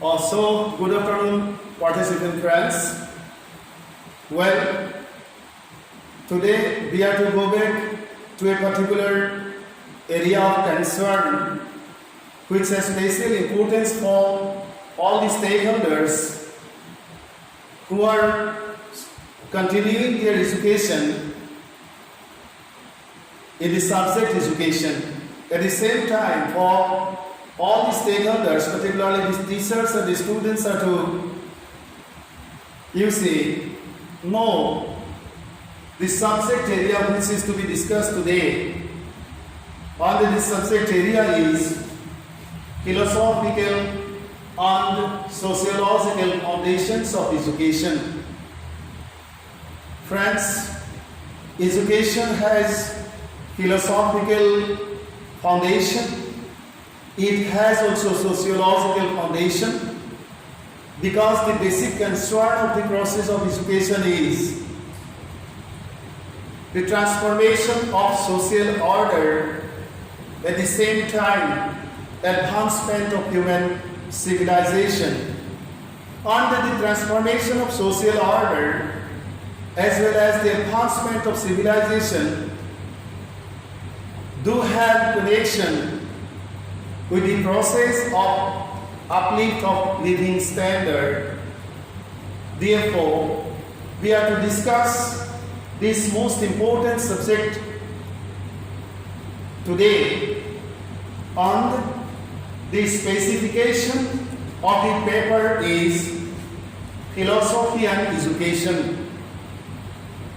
Also, good afternoon, participant friends. Well, today we are to go back to a particular area of concern which has special importance for all the stakeholders who are continuing their education in the subject education. At the same time, for all the stakeholders, particularly the teachers and the students, are to, know the subject area which is to be discussed today. Under this subject area is philosophical and sociological foundations of education. Friends, education has philosophical foundation. It has also sociological foundation, because the basic concern of the process of education is the transformation of social order, at the same time advancement of human civilization. Under the transformation of social order as well as the advancement of civilization do have connection with the process of uplift of living standard. Therefore, we are to discuss this most important subject today, and the specification of the paper is philosophy and education.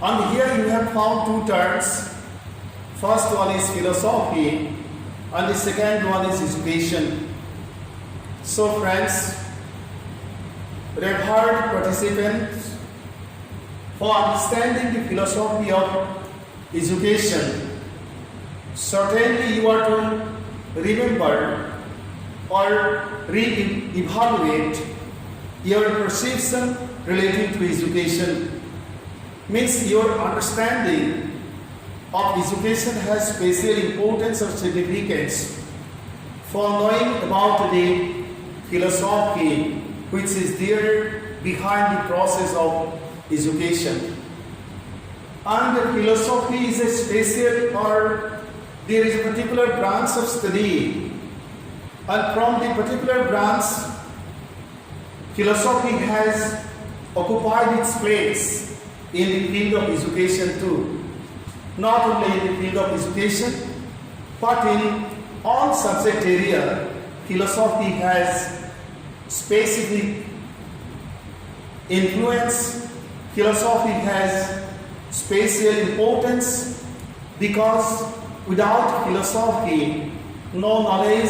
And here you have found two terms. First one is philosophy and the second one is education. So friends, revered participants, for understanding the philosophy of education, certainly you are to remember or re-evaluate your perception relating to education. Means your understanding of education has special importance or significance for knowing about the philosophy which is there behind the process of education. And the philosophy is a special, or there is a particular branch of study, and from the particular branch philosophy has occupied its place in the field of education too. Not only in the field of education, but in all subject area, philosophy has specific influence. Philosophy has special importance, because without philosophy, no knowledge,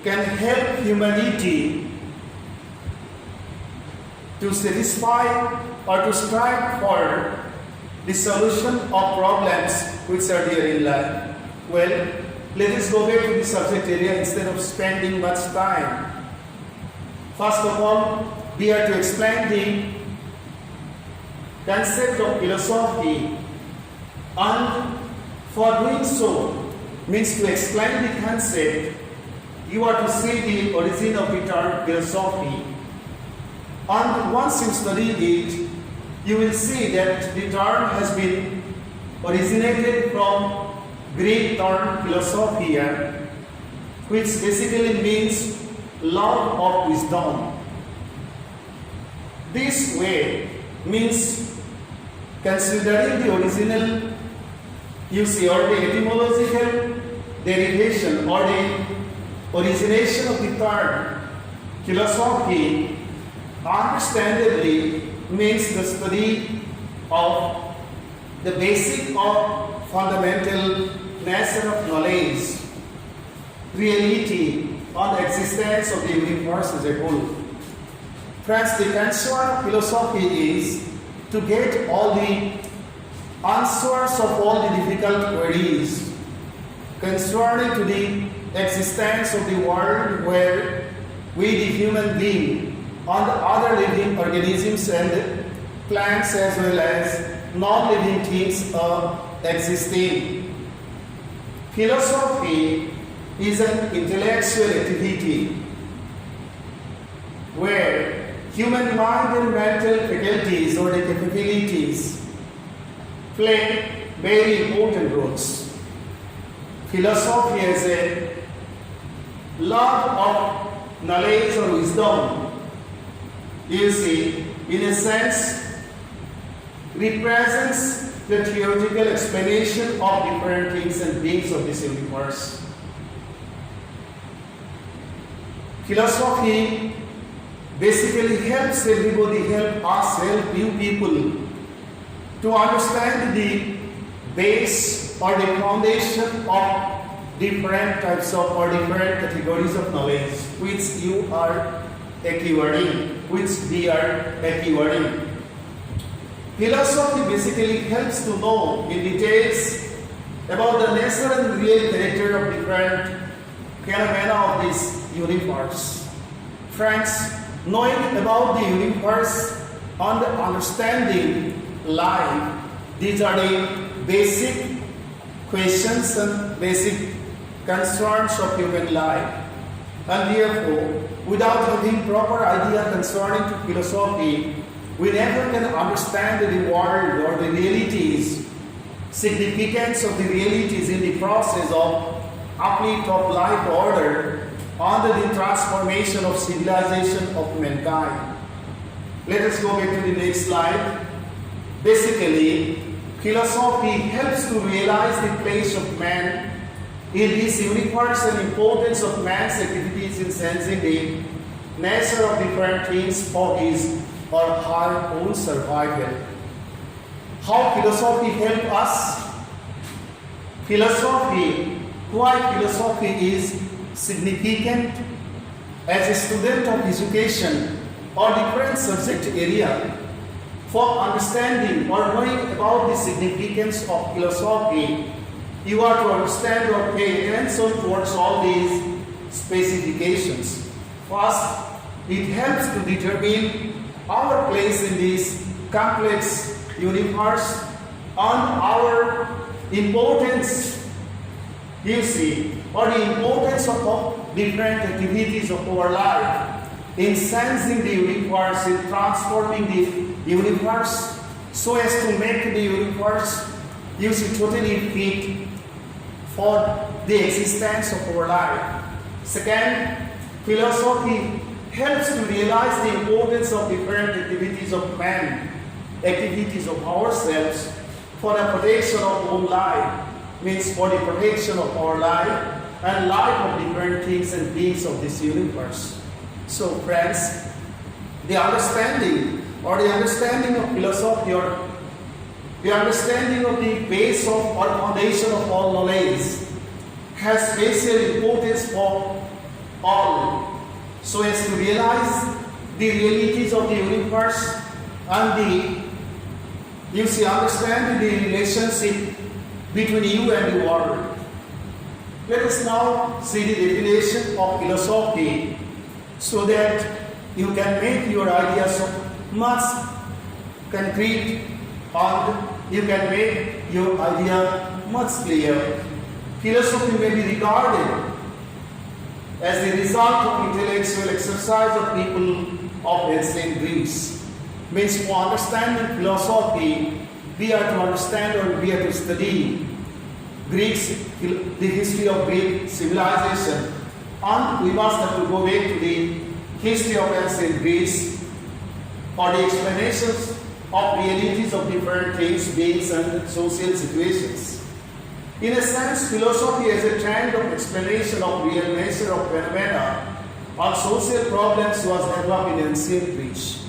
can help humanity to satisfy or to strive for the solution of problems which are there in life. Well, let us go back to the subject area instead of spending much time. First of all, we are to explain the concept of philosophy, and for doing so means to explain the concept, you are to see the origin of the term philosophy. And once you study it, you will see that the term has been originated from Greek term philosophia, which basically means love of wisdom. This way means considering the original, or the etymological derivation or the origination of the term philosophy, understandably means the study of the basic or fundamental nature of knowledge, reality, or the existence of the universe as a whole. Friends, the concern of philosophy is to get all the answers of all the difficult queries concerning to the existence of the world, where we the human being and other living organisms and plants as well as non-living things are existing. Philosophy is an intellectual activity where human mind and mental faculties or the capabilities play very important roles. Philosophy as a love of knowledge or wisdom, you see, in a sense, represents the theoretical explanation of different things and beings of this universe. Philosophy basically helps everybody, help us, help you people to understand the base or the foundation of different types of or different categories of knowledge which you are acquiring, which we are acquiring. Philosophy basically helps to know in details about the nature and real character of different phenomena of this universe. Friends, knowing about the universe and understanding life, these are the basic questions and basic concerns of human life. And therefore, without having proper idea concerning to philosophy, we never can understand the world or the realities, significance of the realities in the process of uplift of life order under the transformation of civilization of mankind. Let us go back to the next slide. Basically, philosophy helps to realize the place of man in this universe and importance of man's activities in sensing the nature of different things for his or her own survival. How philosophy helps us? Why philosophy is significant as a student of education or different subject area for understanding or knowing about the significance of philosophy. You are to understand or pay attention towards all these specifications. First, it helps to determine our place in this complex universe and our importance, you see, or the importance of different activities of our life in sensing the universe, in transforming the universe so as to make the universe, you see, totally fit for the existence of our life. Second, philosophy helps to realize the importance of different activities of man, activities of ourselves for the protection of our life, means for the protection of our life and life of different things and beings of this universe. So friends, the understanding of philosophy or the understanding of the base of or foundation of all knowledge has special importance for all, so as to realize the realities of the universe and understand the relationship between you and the world. Let us now see the definition of philosophy so that you can make your ideas much concrete and you can make your idea much clear. Philosophy may be regarded as the result of intellectual exercise of people of ancient Greece. Means for understanding philosophy, we are to understand or we are to study the history of Greek civilization, and we must have to go back to the history of ancient Greece for the explanations of realities of different things, beings, and social situations. In a sense, philosophy as a trend of explanation of real nature of phenomena or social problems was developed in ancient Greece.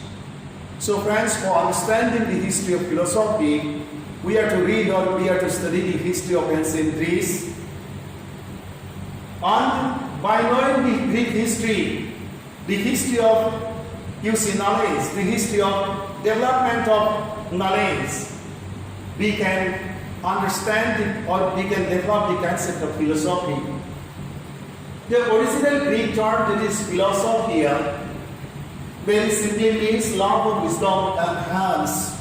So friends, for understanding the history of philosophy, we are to read or we are to study the history of ancient Greece. And by knowing the Greek history of knowledge, the history of development of knowledge, we can understand it or we can develop the concept of philosophy. The original Greek term that is philosophia very simply means love of wisdom and hands.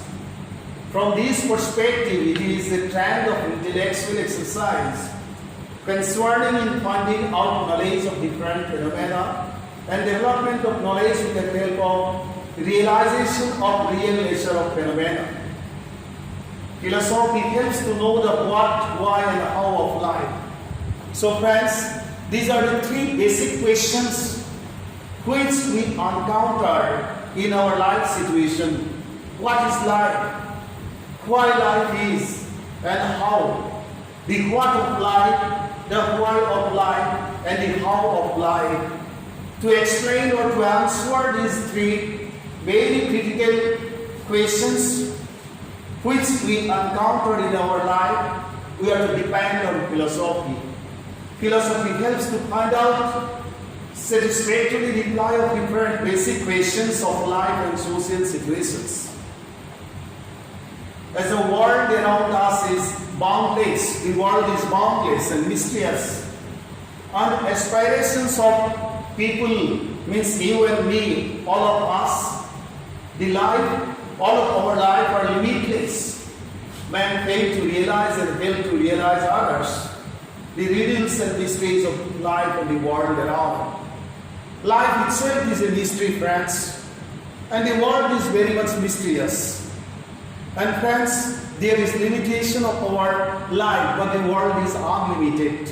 From this perspective, it is a trend of intellectual exercise concerning in finding out knowledge of different phenomena and development of knowledge with the help of realization of real nature of phenomena. Philosophy helps to know the what, why, and how of life. So friends, these are the three basic questions which we encounter in our life situation. What is life? Why life is and how? The what of life, the why of life, and the how of life. To explain or to answer these three very critical questions which we encounter in our life, we are to depend on philosophy. Philosophy helps to find out satisfactory reply of different basic questions of life and social situations. As the world around us is boundless, the world is boundless and mysterious, and aspirations of people, means you and me, all of us, the life, all of our life are limitless. Man failed to realize and failed to realize others, the riddles and mysteries of life and the world around. Life itself is a mystery, friends, and the world is very much mysterious. And friends, there is limitation of our life, but the world is unlimited.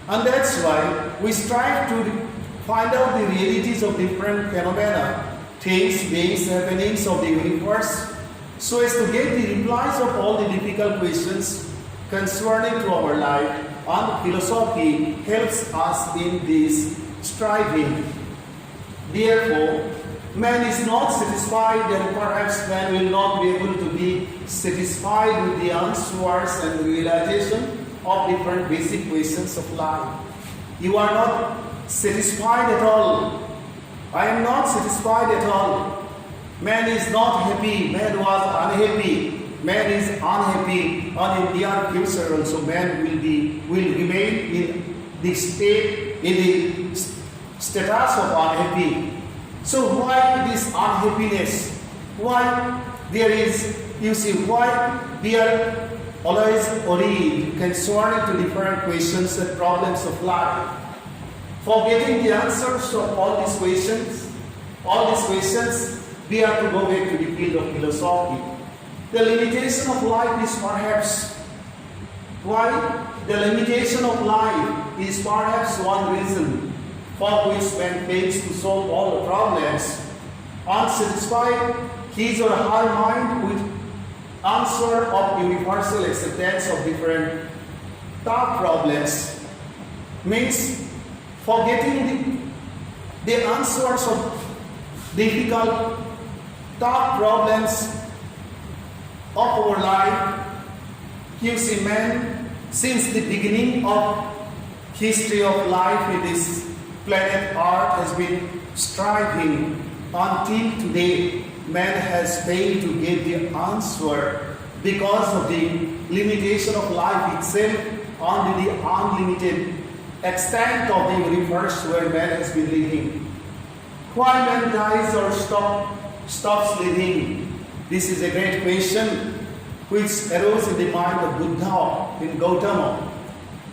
And that's why we strive to find out the realities of different phenomena, things, beings, happenings of the universe, so as to get the replies of all the difficult questions concerning to our life. And philosophy helps us in this striving. Therefore, man is not satisfied, and perhaps man will not be able to be satisfied with the answers and realization of different basic questions of life. You are not satisfied at all. I am not satisfied at all. Man is not happy. Man was unhappy. Man is unhappy, and in the future also man will remain in the state, in the status of unhappy. So why this unhappiness? Why there is, you see, why we are always worried concerning to different questions and problems of life? For getting the answers to all these questions, we have to go back to the field of philosophy. The limitation of life is perhaps, why? The limitation of life is perhaps one reason for which man fails to solve all the problems, unsatisfied his or her mind with answer of universal acceptance of different tough problems, means forgetting the answers of difficult tough problems of our life. You see, man, since the beginning of history of life in this planet Earth has been striving until today. Man has failed to get the answer because of the limitation of life itself and the unlimited extent of the universe where man has been living. Why man dies or stops living? This is a great question which arose in the mind of Buddha in Gautama.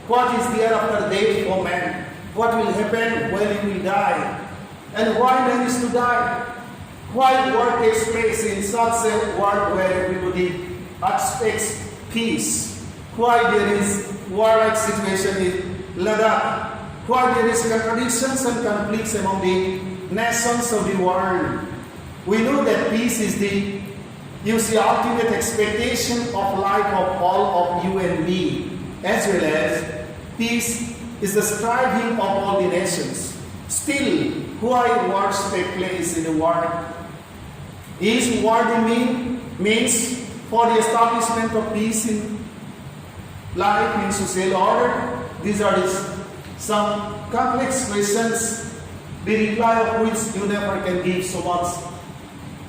What is there after death for man? What will happen when he will die? And why man is to die? Why war takes place in such a world where everybody expects peace? Why there is warlike situation in Ladakh? Why there is contradictions and conflicts among the nations of the world? We know that peace is the ultimate expectation of life of all of you and me, as well as peace is the striving of all the nations. Still, why wars take place in the world? Is war the means for the establishment of peace in life, in social order? These are some complex questions, the reply of which you never can give so much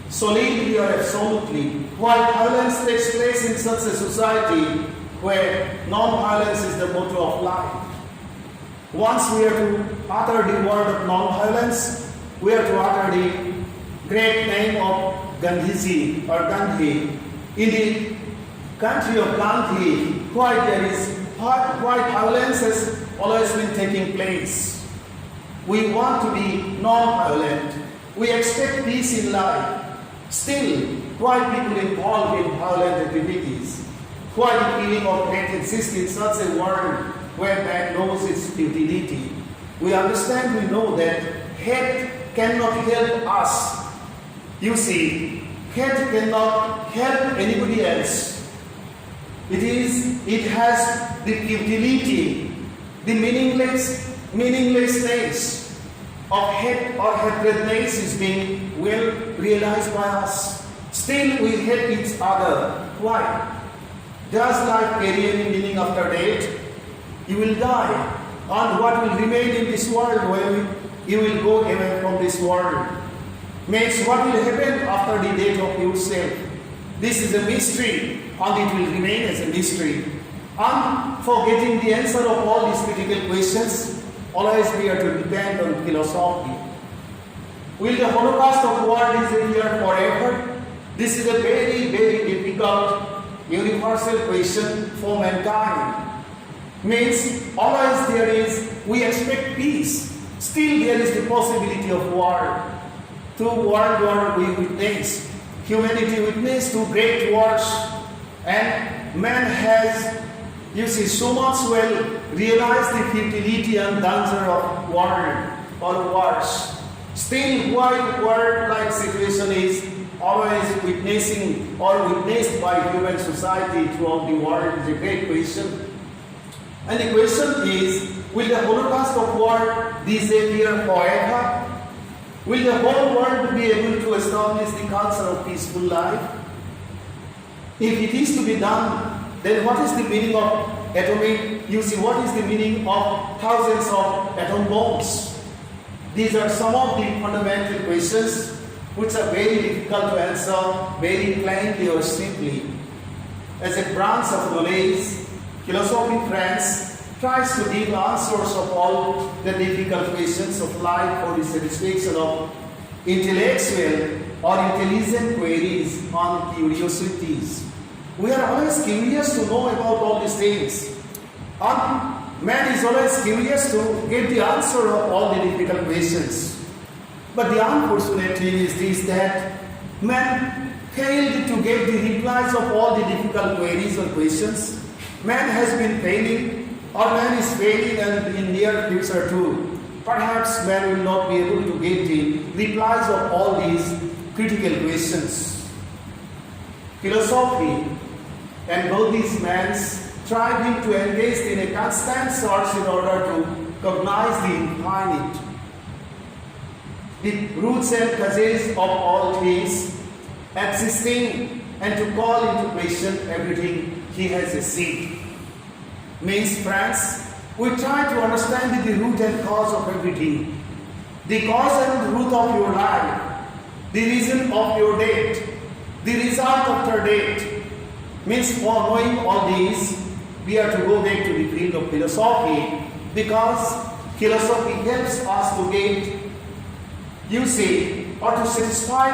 solidly or absolutely. Why violence takes place in such a society where non-violence is the motto of life? Once we are to utter the word of non-violence, we are to utter the great name of Gandhiji or Gandhi. In the country of Gandhi, why violence has always been taking place? We want to be non-violent. We expect peace in life. Still, why people involved in violent activities? Why the feeling of hate exists in such a world where man knows its futility? We understand, we know that hate cannot help us. You see, hate cannot help anybody else. It has the futility, the meaninglessness of hate or hatredness is being well realized by us. Still we hate each other. Why? Does life carry any meaning after death? You will die. And what will remain in this world when you will go away from this world? Means what will happen after the death of yourself? This is a mystery, and it will remain as a mystery. And for getting the answer of all these critical questions, always we are to depend on philosophy. Will the Holocaust of war disappear forever? This is a very, very difficult universal question for mankind. Means always we expect peace. Still there is the possibility of war. Through World War we witnessed, humanity witnessed two great wars, and man has, you see, so much well realized the futility and danger of war or wars. Still, why war-like situation is always witnessing or witnessed by human society throughout the world is a great question. And the question is, will the Holocaust of war disappear forever? Will the whole world be able to establish the culture of peaceful life? If it is to be done, then what is the meaning of atomic? You see, what is the meaning of thousands of atom bombs? These are some of the fundamental questions which are very difficult to answer very plainly or simply. As a branch of knowledge, philosophy France tries to give answers of all the difficult questions of life for the satisfaction of intellectual or intelligent queries and curiosities. We are always curious to know about all these things. And man is always curious to get the answer of all the difficult questions. But the unfortunate thing is this, that man failed to get the replies of all the difficult queries or questions. Man has been failing, or man is failing, and in near future too. Perhaps man will not be able to get the replies of all these critical questions. Philosophy and both these men striving to engage in a constant search in order to cognize the infinite, the roots and causes of all things existing, and to call into question everything he has seen. Means, friends, we try to understand the root and cause of everything. The cause and root of your life, the reason of your death, the result after death. Means, for knowing all these, we have to go back to the field of philosophy, because philosophy helps us to get, you see, or to satisfy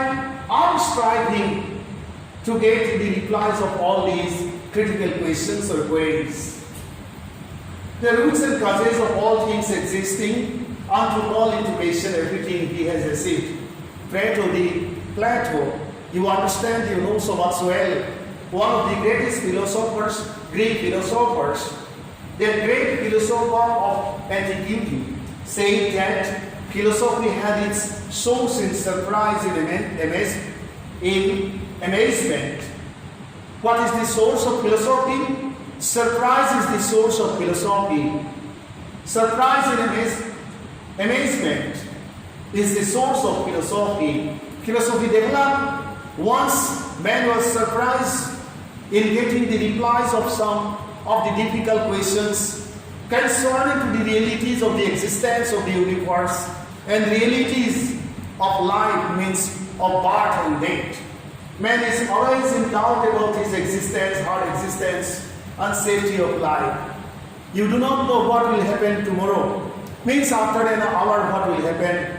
our striving to get the replies of all these critical questions or queries. The roots and causes of all things existing, and to call into question everything he has received. Plato, you understand, you know so much well, one of the greatest philosophers, Greek philosophers, the great philosopher of antiquity, said that philosophy had its source in surprise, in amazement. What is the source of philosophy? Surprise is the source of philosophy. Surprise and amazement is the source of philosophy. Philosophy developed once man was surprised in getting the replies of some of the difficult questions concerning to the realities of the existence of the universe and realities of life, means of birth and death. Man is always in doubt about his existence, her existence, and safety of life. You do not know what will happen tomorrow. Means after an hour what will happen.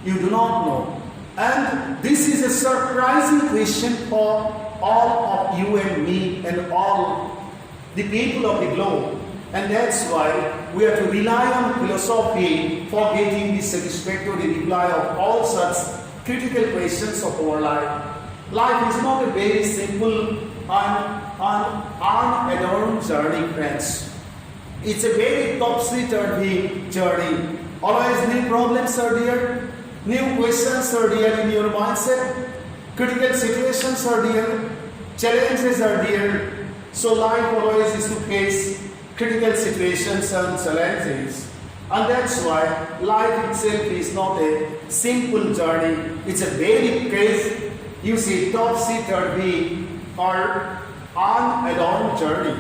You do not know. And this is a surprising question for all of you and me and all the people of the globe. And that's why we have to rely on philosophy for getting the satisfactory reply of all such critical questions of our life. Life is not a very simple unadorned journey, friends. It's a very topsy-turvy journey. Always new problems are there, new questions are there in your mindset, critical situations are there, challenges are there. So life always is to face critical situations and challenges. And that's why life itself is not a simple journey. It's a very crazy, you see, topsy-turvy or unadorned journey.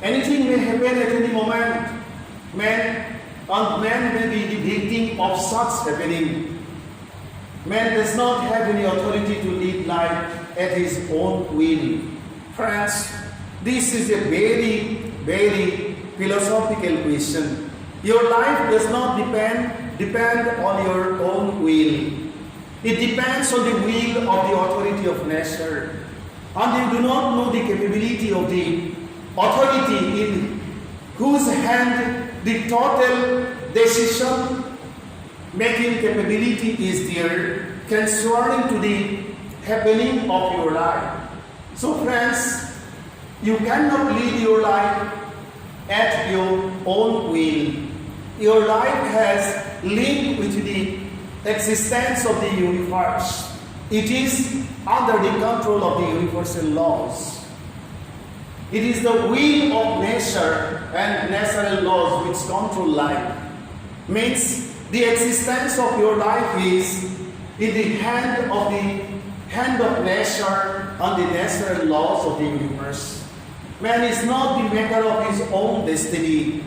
Anything may happen at any moment. Man may be the victim of such happening. Man does not have any authority to live life at his own will. Friends, this is a very, very philosophical question. Your life does not depend on your own will. It depends on the will of the authority of nature. And you do not know the capability of the authority in whose hand the total decision making capability is there concerning to the happening of your life. So friends, you cannot lead your life at your own will. Your life has linked with the existence of the universe. It is under the control of the universal laws. It is the will of nature and natural laws which control life. Means the existence of your life is in the hand of nature and the natural laws of the universe. Man is not the maker of his own destiny.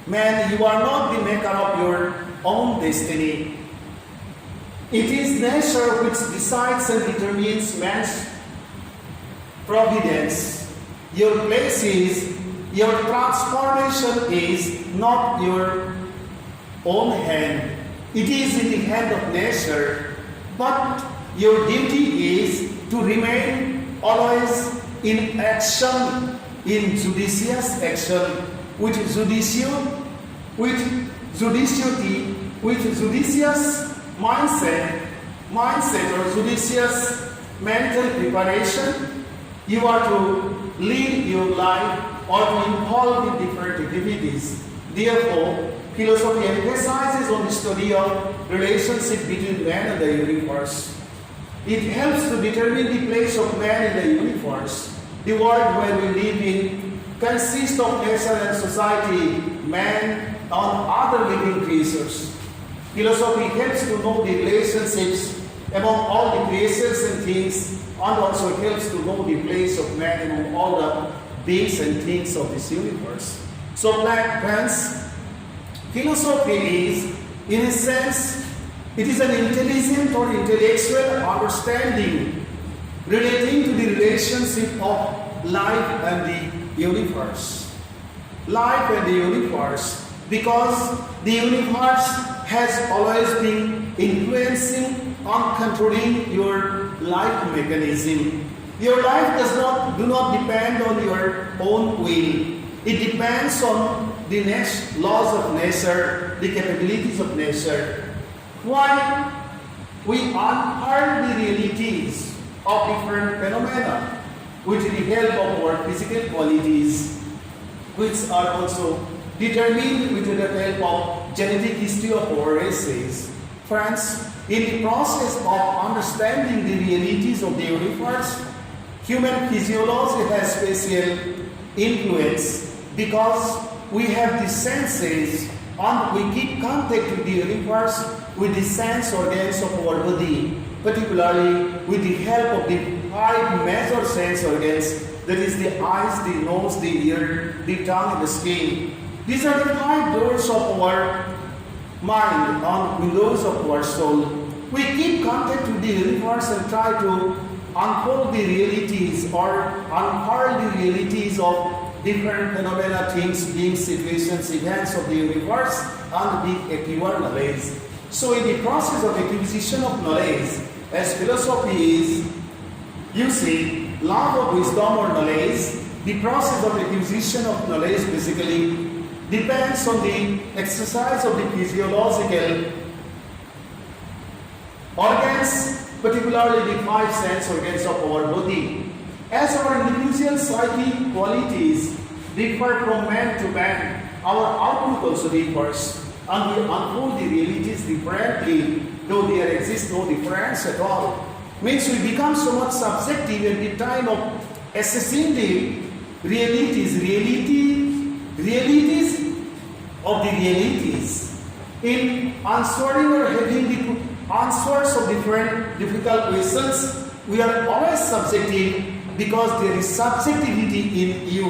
Man, you are not the maker of your own destiny. It is nature which decides and determines man's providence. Your place is, your transformation is not your own hand. It is in the hand of nature. But your duty is to remain always in action, in judicious action, with judicious mindset or judicious mental preparation. You are to lead your life or to involve in different activities. Therefore, philosophy emphasizes on the study of relationship between man and the universe. It helps to determine the place of man in the universe. The world where we live in consists of nature and society, man and other living creatures. Philosophy helps to know the relationships among all the creatures and things, and also helps to know the place of man among all the beings and things of this universe. So, friends, philosophy is, in a sense, it is an intelligent or intellectual understanding relating to the relationship of life and the universe. Life and the universe, because the universe has always been influencing and controlling your life mechanism. Your life do not depend on your own will. It depends on the laws of nature, the capabilities of nature. Why? We uncover the realities of different phenomena with the help of our physical qualities, which are also determined with the help of genetic history of our races. Friends, in the process of understanding the realities of the universe, human physiology has special influence because we have the senses and we keep contact with the universe with the sense organs of our body, particularly with the help of the 5 major sense organs, that is the eyes, the nose, the ear, the tongue, and the skin. These are the 5 doors of our mind and windows of our soul. We keep contact with the universe and try to unfold the realities or unfurl the realities of different phenomena, things, beings, situations, events of the universe and the acquire knowledge. So in the process of acquisition of knowledge, as philosophy is, you see, love of wisdom or knowledge, the process of acquisition of knowledge basically depends on the exercise of the physiological organs, particularly the five sense organs of our body. As our individual psychic qualities differ from man to man, our outlook also differs, and we unfold the realities differently, though there exists no difference at all. Means we become so much subjective at the time of assessing the realities of the realities. In answering or having the answers of different difficult questions, we are always subjective because there is subjectivity in you.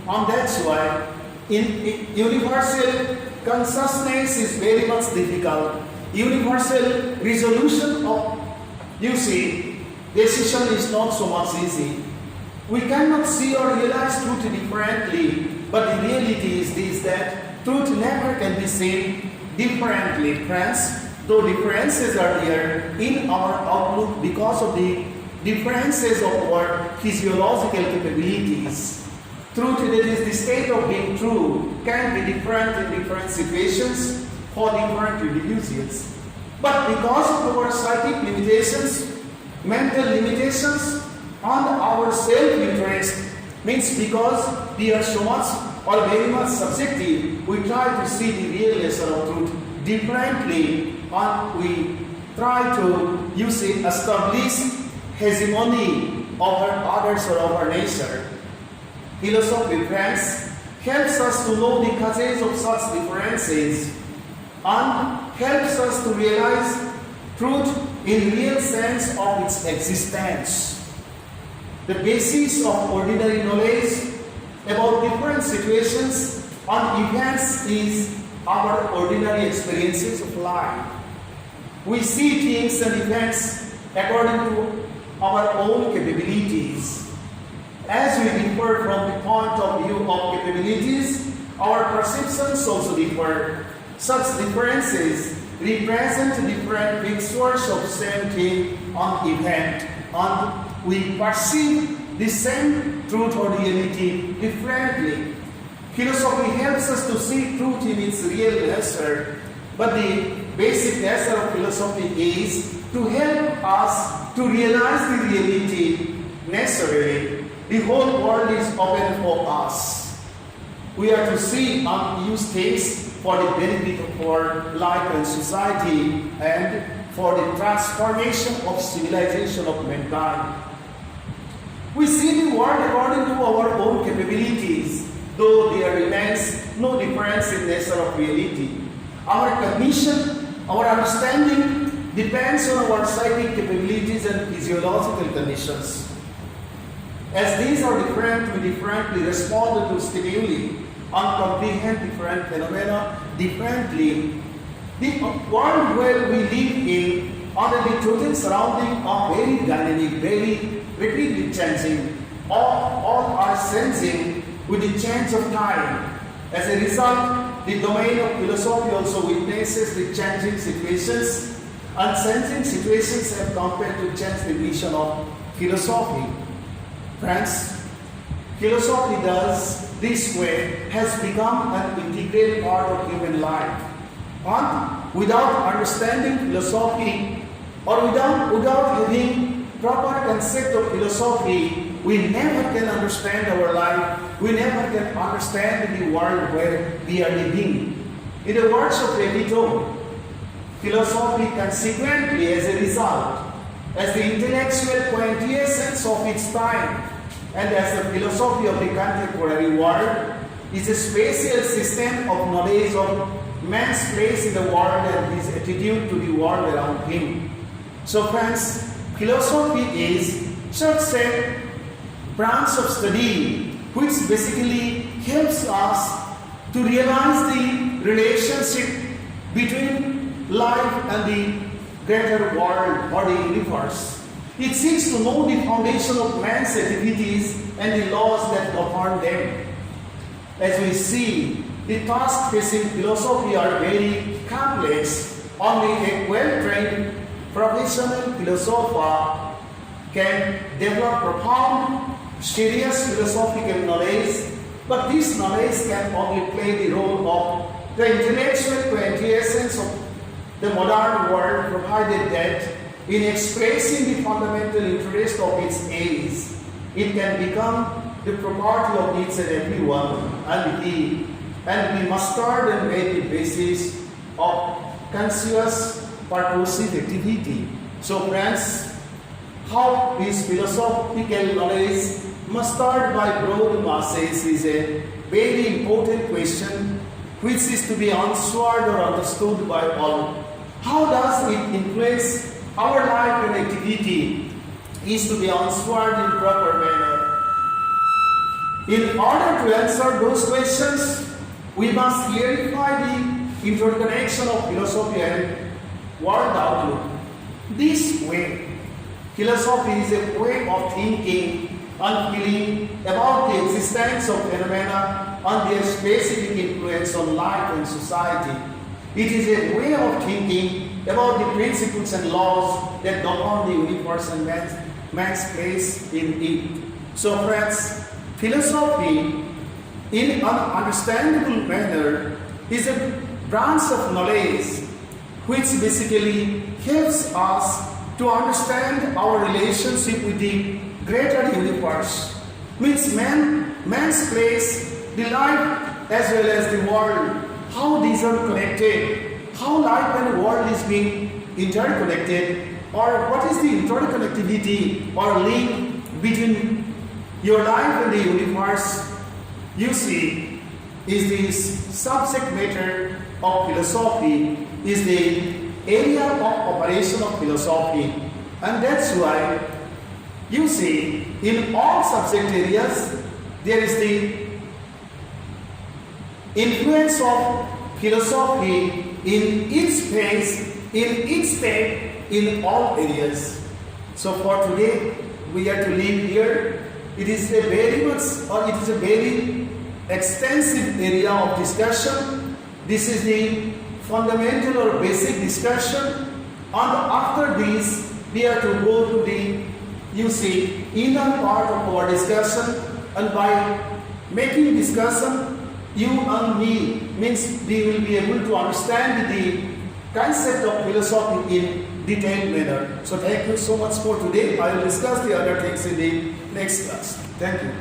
And that's why in universal consciousness is very much difficult. Universal resolution of, you see, decision is not so much easy. We cannot see or realize truth differently, but the reality is this, that truth never can be seen differently, friends. Though differences are there in our outlook because of the differences of our physiological capabilities. Truth, that is the state of being true, can be different in different situations for different individuals. But because of our psychic limitations, mental limitations, and our self-interest, means because we are so much or very much subjective, we try to see the real nature of truth differently, and we try to, you see, establish hegemony over others or over nature. Philosophy, friends, helps us to know the causes of such differences and helps us to realize truth in real sense of its existence. The basis of ordinary knowledge about different situations and events is our ordinary experiences of life. We see things and events according to our own capabilities. As we differ from the point of view of capabilities, our perceptions also differ. Such differences represent different pictures of same thing and event, and we perceive the same truth or reality differently. Philosophy helps us to see truth in its real nature, but the basic nature of philosophy is to help us to realize the reality naturally. The whole world is open for us. We are to see and use things for the benefit of our life and society and for the transformation of civilization of mankind. We see the world according to our own capabilities, though there remains no difference in nature of reality. Our cognition, our understanding depends on our psychic capabilities and physiological conditions. As these are different, we differently respond to stimuli and comprehend different phenomena differently. The world where we live in and the total surrounding are very dynamic, very rapidly changing. All are changing with the change of time. As a result, the domain of philosophy also witnesses the changing situations, and changing situations have compelled to change the vision of philosophy. Friends, philosophy thus this way has become an integral part of human life. And without understanding philosophy or without having proper concept of philosophy, we never can understand our life. We never can understand the world where we are living. In the words of Plato, philosophy consequently, as a result, as the intellectual quintessence of its time, and as the philosophy of the contemporary world, is a spatial system of knowledge of man's place in the world and his attitude to the world around him. So friends, philosophy is such a branch of study which basically helps us to realize the relationship between life and the greater world or the universe. It seeks to know the foundation of man's activities and the laws that govern them. As we see, the tasks facing philosophy are very complex. Only a well-trained professional philosopher can develop profound, serious philosophical knowledge But this knowledge can only play the role of the intellectual quintessence of the modern world, provided that in expressing the fundamental interest of its age, it can become the property of each and everyone, and be mastered and made the basis of conscious purposive activity. So friends, how is philosophical knowledge mastered by broad masses is a very important question which is to be answered or understood by all. How does it influence our life and activity is to be answered in proper manner. In order to answer those questions, we must clarify the interconnection of philosophy and world outlook. This way, philosophy is a way of thinking and feeling about the existence of phenomena and their specific influence on life and society. It is a way of thinking about the principles and laws that govern the universe and man's place in it. So friends, philosophy in an understandable manner is a branch of knowledge which basically helps us to understand our relationship with the greater universe, means man's place, the life as well as the world, how these are connected, how life and world is being interconnected, or what is the interconnectivity or link between your life and the universe, you see, is this subject matter of philosophy, is the area of operation of philosophy. And that's why you see in all subject areas there is the influence of philosophy in each phase, in each step, in all areas. So for today we are to leave here. It is a very extensive area of discussion. This is the fundamental or basic discussion, and after this we are to go to the inner part of our discussion, and by making discussion you and me, means we will be able to understand the concept of philosophy in detailed manner. So thank you so much for today. I will discuss the other things in the next class. Thank you.